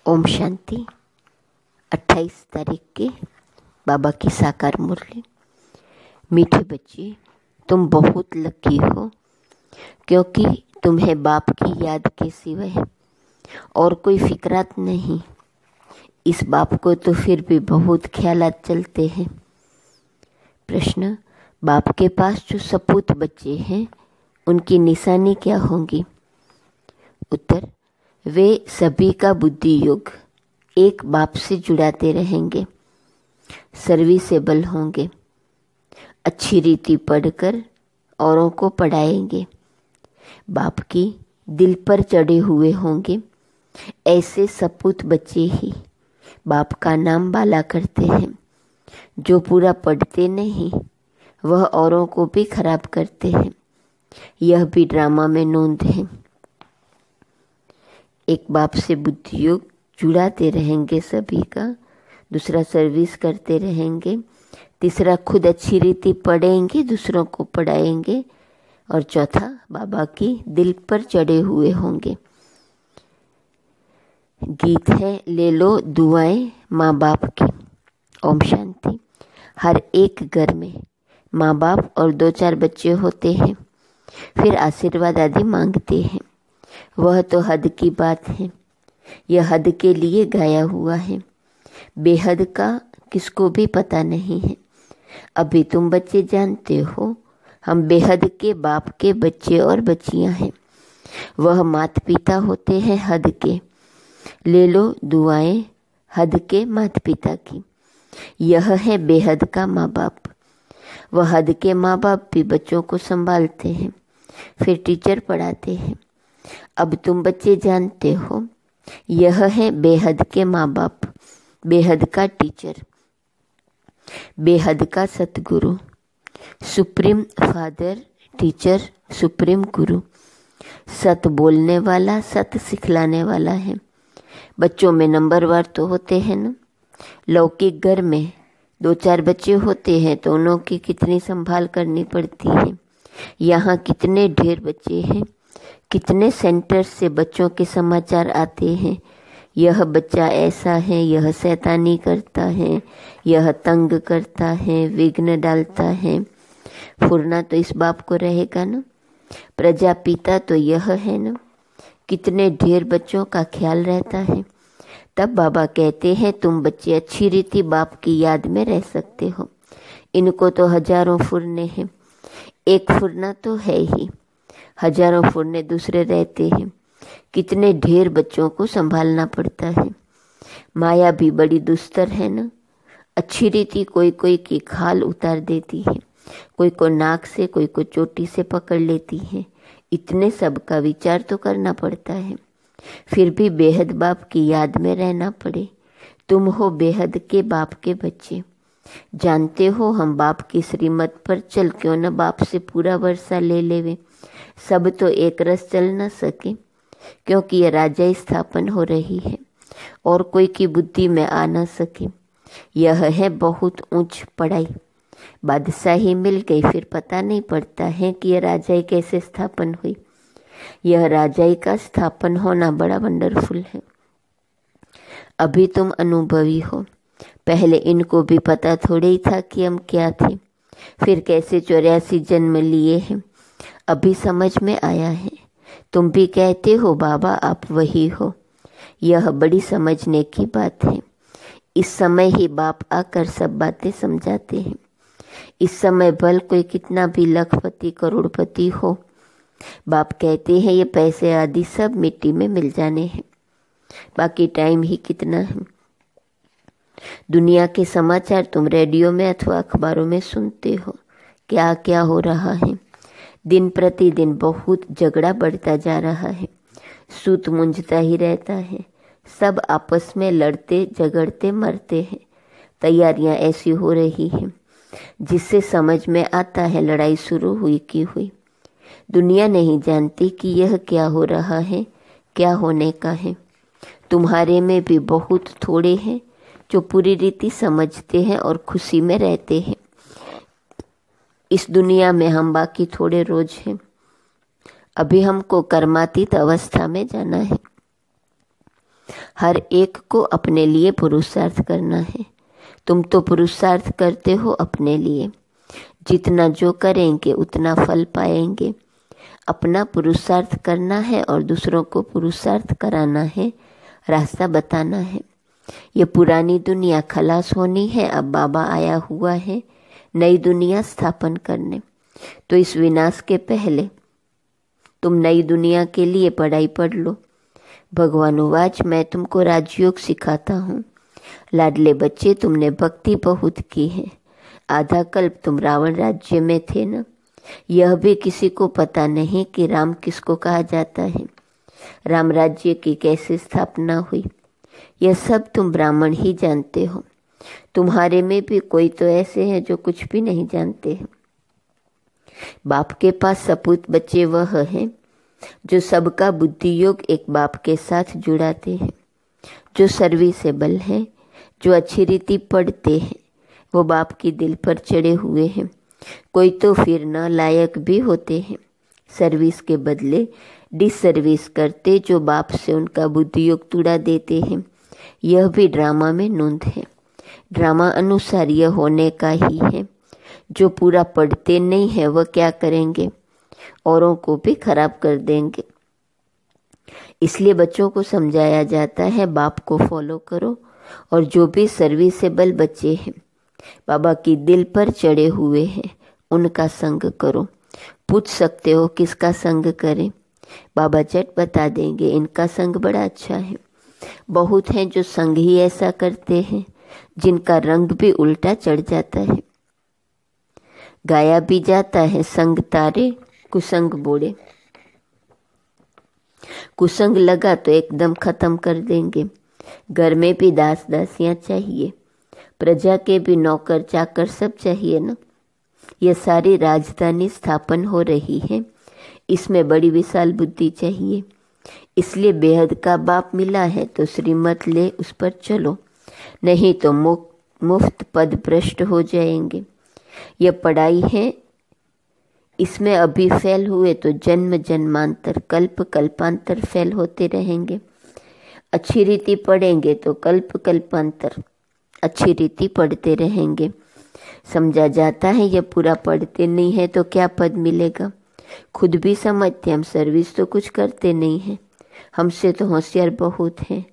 ओम शांति। 28 तारीख के बाबा की साकार मुरली। मीठे बच्चे, तुम बहुत लकी हो क्योंकि तुम्हें बाप की याद के सिवाय और कोई फिक्रात नहीं। इस बाप को तो फिर भी बहुत ख्यालात चलते हैं। प्रश्न, बाप के पास जो सपूत बच्चे हैं उनकी निशानी क्या होगी? उत्तर, वे सभी का बुद्धि योग एक बाप से जुड़ाते रहेंगे, सर्विसेबल होंगे, अच्छी रीति पढ़कर औरों को पढ़ाएंगे, बाप की दिल पर चढ़े हुए होंगे। ऐसे सपूत बच्चे ही बाप का नाम बाला करते हैं। जो पूरा पढ़ते नहीं वह औरों को भी खराब करते हैं। यह भी ड्रामा में नोंद है। एक बाप से बुद्धि योग जुड़ाते रहेंगे सभी का, दूसरा सर्विस करते रहेंगे, तीसरा खुद अच्छी रीति पढ़ेंगे, दूसरों को पढ़ाएंगे, और चौथा बाबा की दिल पर चढ़े हुए होंगे। गीत है, ले लो दुआएं माँ बाप की। ओम शांति। हर एक घर में माँ बाप और 2-4 बच्चे होते हैं, फिर आशीर्वाद आदि मांगते हैं। वह तो हद की बात है। यह हद के लिए गाया हुआ है। बेहद का किसको भी पता नहीं है। अभी तुम बच्चे जानते हो हम बेहद के बाप के बच्चे और बच्चियां हैं। वह माता पिता होते हैं हद के। ले लो दुआएं हद के माता पिता की। यह है बेहद का माँ बाप। वह हद के माँ बाप भी बच्चों को संभालते हैं, फिर टीचर पढ़ाते हैं। अब तुम बच्चे जानते हो यह है बेहद के माँ बाप, बेहद का टीचर, बेहद का सतगुरु, सुप्रीम फादर, टीचर, सुप्रीम गुरु। सत बोलने वाला, सत सिखलाने वाला है। बच्चों में नंबरवार तो होते हैं ना। लौकिक घर में 2-4 बच्चे होते हैं तो उनों की कितनी संभाल करनी पड़ती है। यहाँ कितने ढेर बच्चे हैं, कितने सेंटर से बच्चों के समाचार आते हैं। यह बच्चा ऐसा है, यह शैतानी करता है, यह तंग करता है, विघ्न डालता है। फुरना तो इस बाप को रहेगा ना। प्रजापिता तो यह है ना। कितने ढेर बच्चों का ख्याल रहता है। तब बाबा कहते हैं तुम बच्चे अच्छी रीति बाप की याद में रह सकते हो। इनको तो हजारों फुरने हैं, एक फुरना तो है ही, हजारों फुरने दूसरे रहते हैं। कितने ढेर बच्चों को संभालना पड़ता है। माया भी बड़ी दुस्तर है ना। अच्छी रीति कोई कोई की खाल उतार देती है, कोई को नाक से, कोई को चोटी से पकड़ लेती है। इतने सब का विचार तो करना पड़ता है। फिर भी बेहद बाप की याद में रहना पड़े। तुम हो बेहद के बाप के बच्चे। जानते हो हम बाप की श्रीमत पर चल क्यों न बाप से पूरा वर्षा ले लेवे। सब तो एक रस चल न सके क्योंकि यह राजा स्थापन हो रही है और कोई की बुद्धि में आ न सके। यह है बहुत ऊंच पढ़ाई। बादशाही मिल गई फिर पता नहीं पड़ता है कि यह राजाई कैसे स्थापन हुई। यह राजाई का स्थापन होना बड़ा वंडरफुल है। अभी तुम अनुभवी हो। पहले इनको भी पता थोड़े ही था कि हम क्या थे, फिर कैसे 84 जन्म लिए हैं। अभी समझ में आया है। तुम भी कहते हो बाबा आप वही हो। यह बड़ी समझने की बात है। इस समय ही बाप आकर सब बातें समझाते हैं। इस समय भल कोई कितना भी लखपति करोड़पति हो, बाप कहते हैं ये पैसे आदि सब मिट्टी में मिल जाने हैं, बाकी टाइम ही कितना है। दुनिया के समाचार तुम रेडियो में अथवा अखबारों में सुनते हो, क्या क्या हो रहा है। दिन प्रतिदिन बहुत झगड़ा बढ़ता जा रहा है। सूत मुंझता ही रहता है। सब आपस में लड़ते झगड़ते मरते हैं। तैयारियां ऐसी हो रही हैं जिससे समझ में आता है लड़ाई शुरू हुई की हुई। दुनिया नहीं जानती कि यह क्या हो रहा है, क्या होने का है। तुम्हारे में भी बहुत थोड़े हैं जो पूरी रीति समझते हैं और खुशी में रहते हैं। इस दुनिया में हम बाकी थोड़े रोज हैं। अभी हमको कर्मातीत अवस्था में जाना है। हर एक को अपने लिए पुरुषार्थ करना है। तुम तो पुरुषार्थ करते हो अपने लिए। जितना जो करेंगे उतना फल पाएंगे। अपना पुरुषार्थ करना है और दूसरों को पुरुषार्थ कराना है, रास्ता बताना है। ये पुरानी दुनिया खलास होनी है, अब बाबा आया हुआ है नई दुनिया स्थापन करने। तो इस विनाश के पहले तुम नई दुनिया के लिए पढ़ाई पढ़ लो। भगवान उवाच, मैं तुमको राजयोग सिखाता हूँ। लाडले बच्चे, तुमने भक्ति बहुत की है। आधा कल्प तुम रावण राज्य में थे ना। यह भी किसी को पता नहीं कि राम किसको कहा जाता है, राम राज्य की कैसे स्थापना हुई। यह सब तुम ब्राह्मण ही जानते हो। तुम्हारे में भी कोई तो ऐसे हैं जो कुछ भी नहीं जानते हैं। बाप के पास सपूत बच्चे वह हैं जो सबका बुद्धि योग एक बाप के साथ जुड़ाते हैं, जो सर्विसेबल हैं, जो अच्छी रीति पढ़ते हैं। वो बाप की दिल पर चढ़े हुए हैं। कोई तो फिर न लायक भी होते हैं, सर्विस के बदले डिसर्विस करते, जो बाप से उनका बुद्धि योग तुड़ा देते हैं। यह भी ड्रामा में नोंद है। ड्रामा अनुसार यह होने का ही है। जो पूरा पढ़ते नहीं है वह क्या करेंगे, औरों को भी खराब कर देंगे। इसलिए बच्चों को समझाया जाता है बाप को फॉलो करो, और जो भी सर्विसेबल बच्चे हैं, बाबा की दिल पर चढ़े हुए हैं, उनका संग करो। पूछ सकते हो किसका संग करें, बाबा झट बता देंगे, इनका संग बड़ा अच्छा है। बहुत हैं जो संग ही ऐसा करते हैं जिनका रंग भी उल्टा चढ़ जाता है। गाया भी जाता है, संग तारे कुसंग बोले। कुसंग लगा तो एकदम खत्म कर देंगे। घर में भी दास दासियां चाहिए, प्रजा के भी नौकर चाकर सब चाहिए ना। यह सारी राजधानी स्थापन हो रही है, इसमें बड़ी विशाल बुद्धि चाहिए। इसलिए बेहद का बाप मिला है तो श्रीमत ले उस पर चलो, नहीं तो मुफ्त पद भ्रष्ट हो जाएंगे। यह पढ़ाई है, इसमें अभी फेल हुए तो जन्म जन्मांतर कल्प कल्पांतर फेल होते रहेंगे। अच्छी रीति पढ़ेंगे तो कल्प कल्पांतर अच्छी रीति पढ़ते रहेंगे। समझा जाता है यह पूरा पढ़ते नहीं है तो क्या पद मिलेगा। खुद भी समझते हम सर्विस तो कुछ करते नहीं हैं, हमसे तो होशियार बहुत हैं।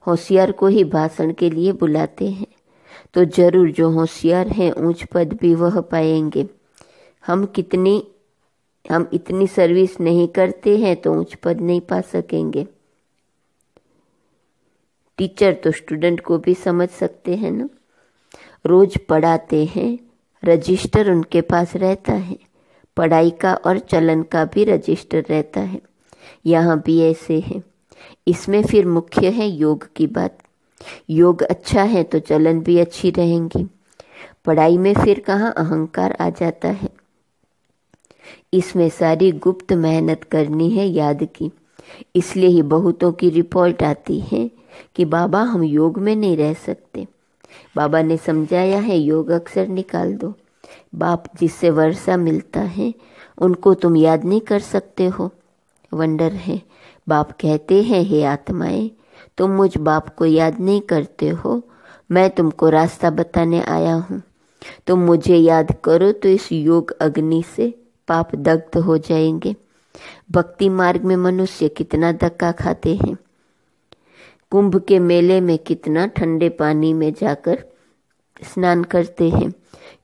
होशियार को ही भाषण के लिए बुलाते हैं, तो जरूर जो होशियार हैं ऊंच पद भी वह पाएंगे। हम इतनी सर्विस नहीं करते हैं तो ऊंच पद नहीं पा सकेंगे। टीचर तो स्टूडेंट को भी समझ सकते हैं ना। रोज पढ़ाते हैं, रजिस्टर उनके पास रहता है, पढ़ाई का और चलन का भी रजिस्टर रहता है। यहाँ भी ऐसे है। इसमें फिर मुख्य है योग की बात। योग अच्छा है तो चलन भी अच्छी रहेंगी। पढ़ाई में फिर कहाँ अहंकार आ जाता है। इसमें सारी गुप्त मेहनत करनी है याद की। इसलिए ही बहुतों की रिपोर्ट आती है कि बाबा हम योग में नहीं रह सकते। बाबा ने समझाया है योग अक्षर निकाल दो। बाप जिससे वर्षा मिलता है उनको तुम याद नहीं कर सकते हो। वंडर है, बाप कहते हैं हे आत्माएं, तुम मुझ बाप को याद नहीं करते हो। मैं तुमको रास्ता बताने आया हूँ। तुम मुझे याद करो तो इस योग अग्नि से पाप दग्ध हो जाएंगे। भक्ति मार्ग में मनुष्य कितना धक्का खाते हैं। कुंभ के मेले में कितना ठंडे पानी में जाकर स्नान करते हैं,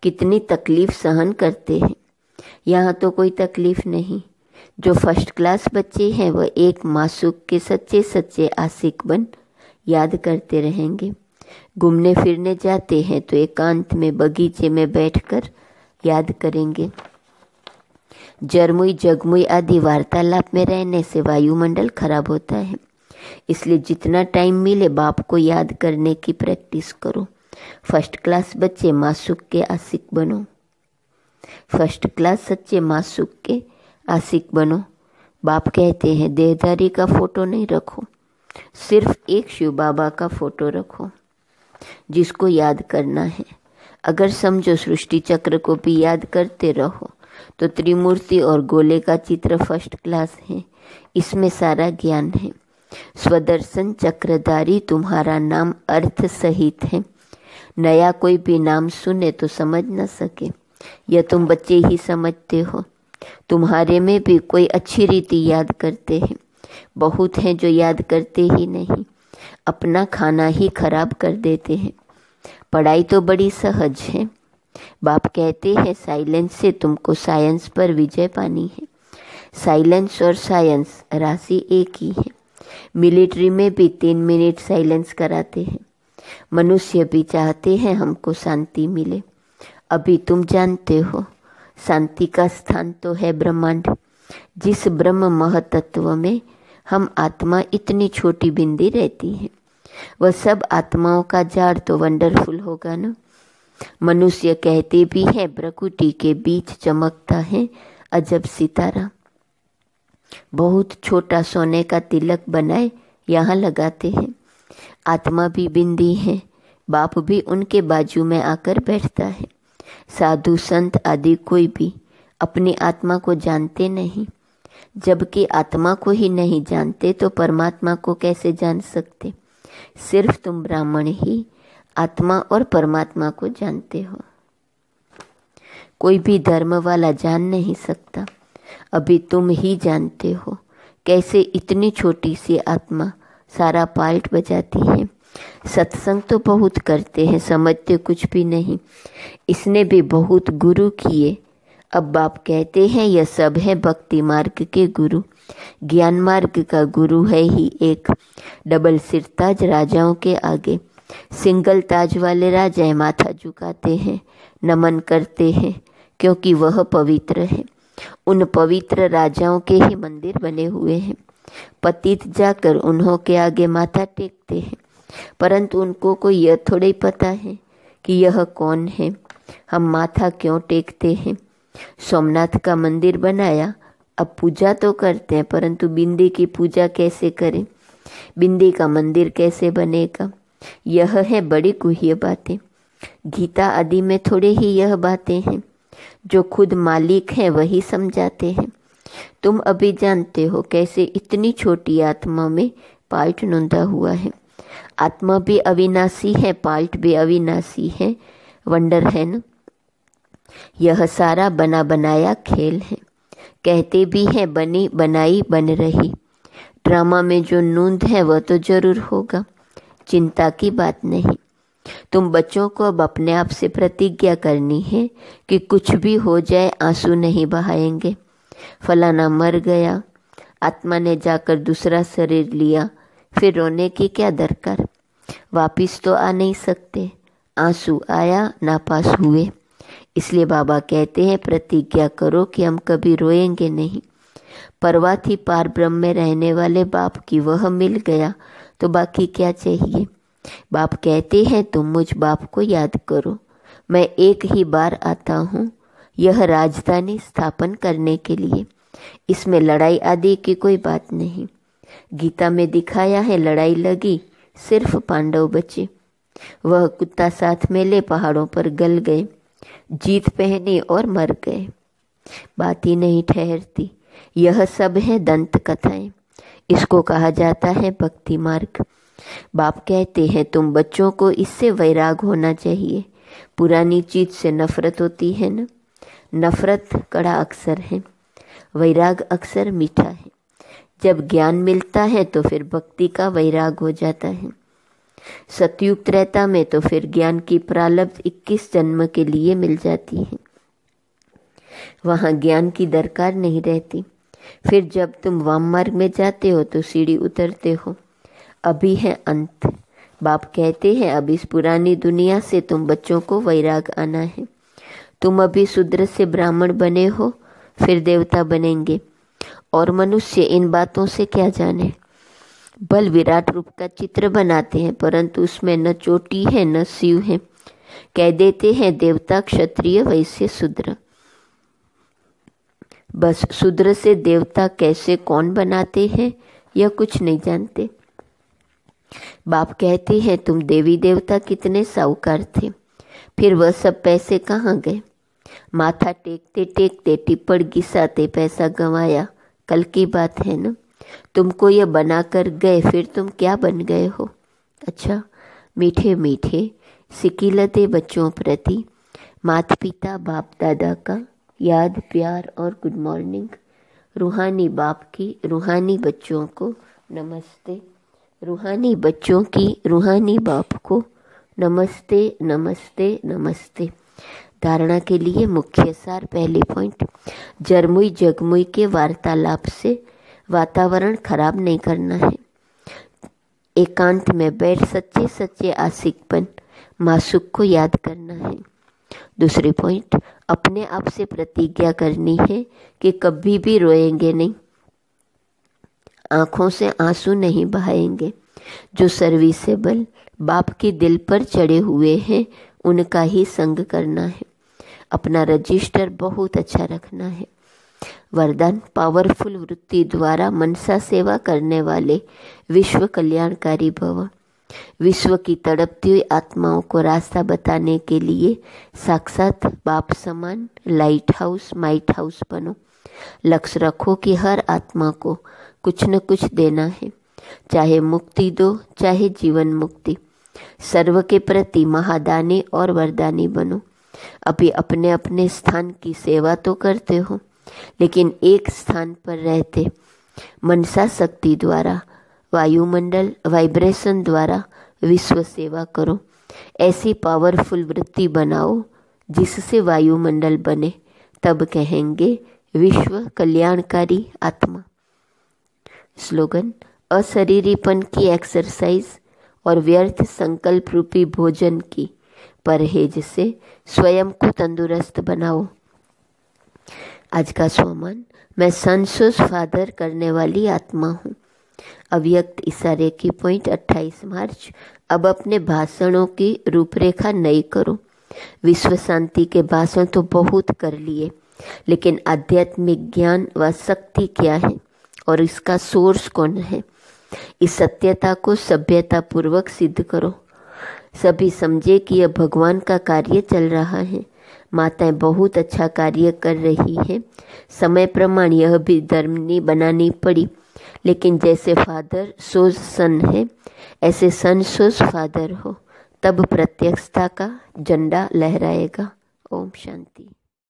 कितनी तकलीफ सहन करते हैं। यहाँ तो कोई तकलीफ नहीं। जो फर्स्ट क्लास बच्चे हैं वह एक मासूक के सच्चे सच्चे आशिक बन याद करते रहेंगे। घूमने फिरने जाते हैं तो एकांत में बगीचे में बैठकर याद करेंगे। जरमुई जगमुई आदि वार्तालाप में रहने से वायुमंडल खराब होता है। इसलिए जितना टाइम मिले बाप को याद करने की प्रैक्टिस करो। फर्स्ट क्लास बच्चे मासूक के आशिक बनो। फर्स्ट क्लास सच्चे मासूक के आशिक बनो। बाप कहते हैं देहधारी का फोटो नहीं रखो, सिर्फ एक शिव बाबा का फोटो रखो जिसको याद करना है। अगर समझो सृष्टि चक्र को भी याद करते रहो तो त्रिमूर्ति और गोले का चित्र फर्स्ट क्लास है। इसमें सारा ज्ञान है। स्वदर्शन चक्रधारी तुम्हारा नाम अर्थ सहित है। नया कोई भी नाम सुने तो समझ न सके, यह तुम बच्चे ही समझते हो। तुम्हारे में भी कोई अच्छी रीति याद करते हैं, बहुत हैं जो याद करते ही नहीं, अपना खाना ही खराब कर देते हैं। पढ़ाई तो बड़ी सहज है। बाप कहते हैं साइलेंस से तुमको साइंस पर विजय पानी है। साइलेंस और साइंस राशि एक ही है। मिलिट्री में भी 3 मिनट साइलेंस कराते हैं। मनुष्य भी चाहते हैं हमको शांति मिले। अभी तुम जानते हो शांति का स्थान तो है ब्रह्मांड। जिस ब्रह्म महतत्व में हम आत्मा इतनी छोटी बिंदी रहती है, वह सब आत्माओं का जाड़ तो वंडरफुल होगा ना। मनुष्य कहते भी है प्रकृति के बीच चमकता है अजब सितारा। बहुत छोटा सोने का तिलक बनाए यहाँ लगाते हैं। आत्मा भी बिंदी है, बाप भी उनके बाजू में आकर बैठता है। साधु संत आदि कोई भी अपनी आत्मा को जानते नहीं। जबकि आत्मा को ही नहीं जानते तो परमात्मा को कैसे जान सकते। सिर्फ तुम ब्राह्मण ही आत्मा और परमात्मा को जानते हो, कोई भी धर्म वाला जान नहीं सकता। अभी तुम ही जानते हो कैसे इतनी छोटी सी आत्मा सारा पार्ट बजाती है। सत्संग तो बहुत करते हैं, समझते कुछ भी नहीं। इसने भी बहुत गुरु किए। अब बाप कहते हैं यह सब है भक्ति मार्ग के गुरु। ज्ञान मार्ग का गुरु है ही एक। डबल सिरताज राजाओं के आगे सिंगल ताज वाले राजा माथा झुकाते हैं, नमन करते हैं, क्योंकि वह पवित्र है। उन पवित्र राजाओं के ही मंदिर बने हुए हैं। पतित जाकर उन्हों के आगे माथा टेकते हैं, परंतु उनको को यह थोड़ा ही पता है कि यह कौन है, हम माथा क्यों टेकते हैं। सोमनाथ का मंदिर बनाया, अब पूजा तो करते हैं, परंतु बिंदी की पूजा कैसे करें, बिंदी का मंदिर कैसे बनेगा। यह है बड़ी गुह्य बातें। गीता आदि में थोड़े ही यह बातें हैं, जो खुद मालिक हैं वही समझाते हैं। तुम अभी जानते हो कैसे इतनी छोटी आत्मा में पार्ट नोंदा हुआ है। आत्मा भी अविनाशी है, पार्ट भी अविनाशी है। वंडर है न। यह सारा बना बनाया खेल है। कहते भी हैं बनी बनाई बन रही। ड्रामा में जो नूंद है वह तो जरूर होगा, चिंता की बात नहीं। तुम बच्चों को अब अपने आप से प्रतिज्ञा करनी है कि कुछ भी हो जाए आंसू नहीं बहाएंगे। फलाना मर गया, आत्मा ने जाकर दूसरा शरीर लिया, फिर रोने की क्या दरकार। वापिस तो आ नहीं सकते, आंसू आया नापास हुए। इसलिए बाबा कहते हैं प्रतिज्ञा करो कि हम कभी रोएंगे नहीं। परवाह थी पार ब्रह्म में रहने वाले बाप की, वह मिल गया तो बाकी क्या चाहिए। बाप कहते हैं तुम मुझ बाप को याद करो। मैं एक ही बार आता हूँ यह राजधानी स्थापन करने के लिए। इसमें लड़ाई आदि की कोई बात नहीं। गीता में दिखाया है लड़ाई लगी, सिर्फ पांडव बचे। वह कुत्ता साथ में ले पहाड़ों पर गल गए, जीत पहनी और मर गए। बात ही नहीं ठहरती। यह सब है दंत कथाएं। इसको कहा जाता है भक्ति मार्ग। बाप कहते हैं तुम बच्चों को इससे वैराग होना चाहिए। पुरानी चीज से नफरत होती है न। नफरत कड़ा अक्षर है, वैराग अक्षर मीठा है। जब ज्ञान मिलता है तो फिर भक्ति का वैराग हो जाता है। सतयुग त्रेता में तो फिर ज्ञान की प्रारब्ध 21 जन्म के लिए मिल जाती है। वहाँ ज्ञान की दरकार नहीं रहती। फिर जब तुम वाम मार्ग में जाते हो तो सीढ़ी उतरते हो। अभी है अंत। बाप कहते हैं अब इस पुरानी दुनिया से तुम बच्चों को वैराग आना है। तुम अभी शूद्र से ब्राह्मण बने हो, फिर देवता बनेंगे, और मनुष्य इन बातों से क्या जाने। बल विराट रूप का चित्र बनाते हैं, परंतु उसमें न चोटी है न शिव है। कह देते हैं देवता क्षत्रिय वैश्य शूद्र। बस शूद्र से देवता कैसे कौन बनाते हैं यह कुछ नहीं जानते। बाप कहते हैं तुम देवी देवता कितने साहूकार थे, फिर वह सब पैसे कहाँ गए। माथा टेकते टेकते टिप्पण घिसाते पैसा गंवाया, कल की बात है न। तुमको ये बनाकर गए, फिर तुम क्या बन गए हो। अच्छा, मीठे मीठे सिकिलते बच्चों प्रति माता पिता बाप दादा का याद, प्यार और गुड मॉर्निंग। रूहानी बाप की रूहानी बच्चों को नमस्ते। रूहानी बच्चों की रूहानी बाप को नमस्ते नमस्ते नमस्ते। धारणा के लिए मुख्य सार। पहली पॉइंट, जरमुई जगमुई के वार्तालाप से वातावरण खराब नहीं करना है। एकांत में बैठ सच्चे सच्चे आशिकपन मासूक को याद करना है। दूसरी पॉइंट, अपने आप से प्रतिज्ञा करनी है कि कभी भी रोएंगे नहीं, आंखों से आंसू नहीं बहाएंगे। जो सर्विसेबल बाप के दिल पर चढ़े हुए हैं उनका ही संग करना है। अपना रजिस्टर बहुत अच्छा रखना है। वरदान, पावरफुल वृत्ति द्वारा मनसा सेवा करने वाले विश्व कल्याणकारी भव। विश्व की तड़पती हुई आत्माओं को रास्ता बताने के लिए साक्षात बाप समान लाइट हाउस माइट हाउस बनो। लक्ष्य रखो कि हर आत्मा को कुछ न कुछ देना है, चाहे मुक्ति दो चाहे जीवन मुक्ति। सर्व के प्रति महादानी और वरदानी बनो। अभी अपने अपने स्थान की सेवा तो करते हो, लेकिन एक स्थान पर रहते मनसा शक्ति द्वारा वायुमंडल वाइब्रेशन द्वारा विश्व सेवा करो। ऐसी पावरफुल वृत्ति बनाओ जिससे वायुमंडल बने, तब कहेंगे विश्व कल्याणकारी आत्मा। स्लोगन, अशरीरीपन की एक्सरसाइज और व्यर्थ संकल्प रूपी भोजन की परहेज से स्वयं को तंदुरुस्त बनाओ। आज का स्वमान, मैं सनसोस फादर करने वाली आत्मा हूँ। अव्यक्त इशारे की पॉइंट 28 मार्च। अब अपने भाषणों की रूपरेखा नई करो। विश्व शांति के भाषण तो बहुत कर लिए, लेकिन आध्यात्मिक ज्ञान व शक्ति क्या है और इसका सोर्स कौन है, इस सत्यता को सभ्यता पूर्वक सिद्ध करो। सभी समझे कि यह भगवान का कार्य चल रहा है। माताएं बहुत अच्छा कार्य कर रही हैं। समय प्रमाण यह भी धर्मनी बनानी पड़ी, लेकिन जैसे फादर सोज सन है, ऐसे सन सोज फादर हो, तब प्रत्यक्षता का झंडा लहराएगा। ओम शांति।